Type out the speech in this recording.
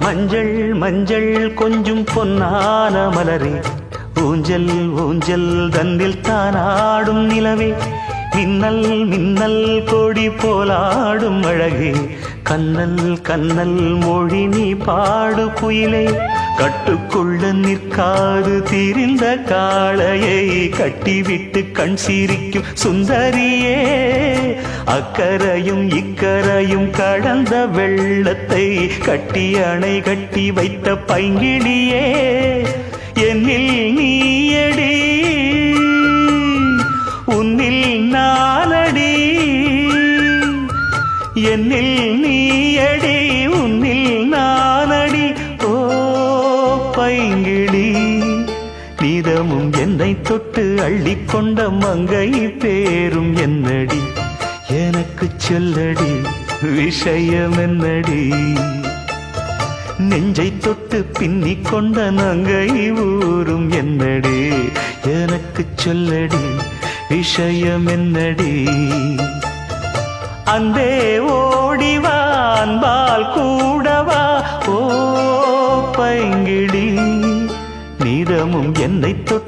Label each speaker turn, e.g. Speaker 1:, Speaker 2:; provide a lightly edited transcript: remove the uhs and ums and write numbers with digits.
Speaker 1: மஞ்சள் மஞ்சள் கொஞ்சம் பொன்னான மலரே, ஊஞ்சல் ஊஞ்சல் தன்னில் தானாடும் நிலவே, மின்னல் மின்னல் கொடி போலாடும் அழகே, கண்ணல் கண்ணல் மொழி நீ பாடு குயிலே, கட்டுக்குள்ள நிற்காது திரிந்த காளையை கட்டிவிட்டு கண் சிரிக்கும் சுந்தரியே, அக்கரையும் இக்கரையும் கடந்த வெள்ளத்தை கட்டி அணை கட்டி வைத்த பைங்கிளியே, என்னில் நீயடி உன்னில் நானடி, என்னில் நீயடி உன்னில் நானடி. ஓ பைங்கிளி, நீதமும் என்னை தொட்டு அள்ளிக்கொண்ட மங்கை பேரும் என்னடி, எனக்கு சொல்லடி விஷயம் என்னடி, நெஞ்சை தொட்டு பின்னிக் கொண்ட நங்கை ஊரும் என்னடி, எனக்கு சொல்லடி விஷயம் என்னடி. அன்பே ஓடிவா அன்பால் கூடவா, ஓ பைங்கிளி, நீதமும் என்னை தொட்டு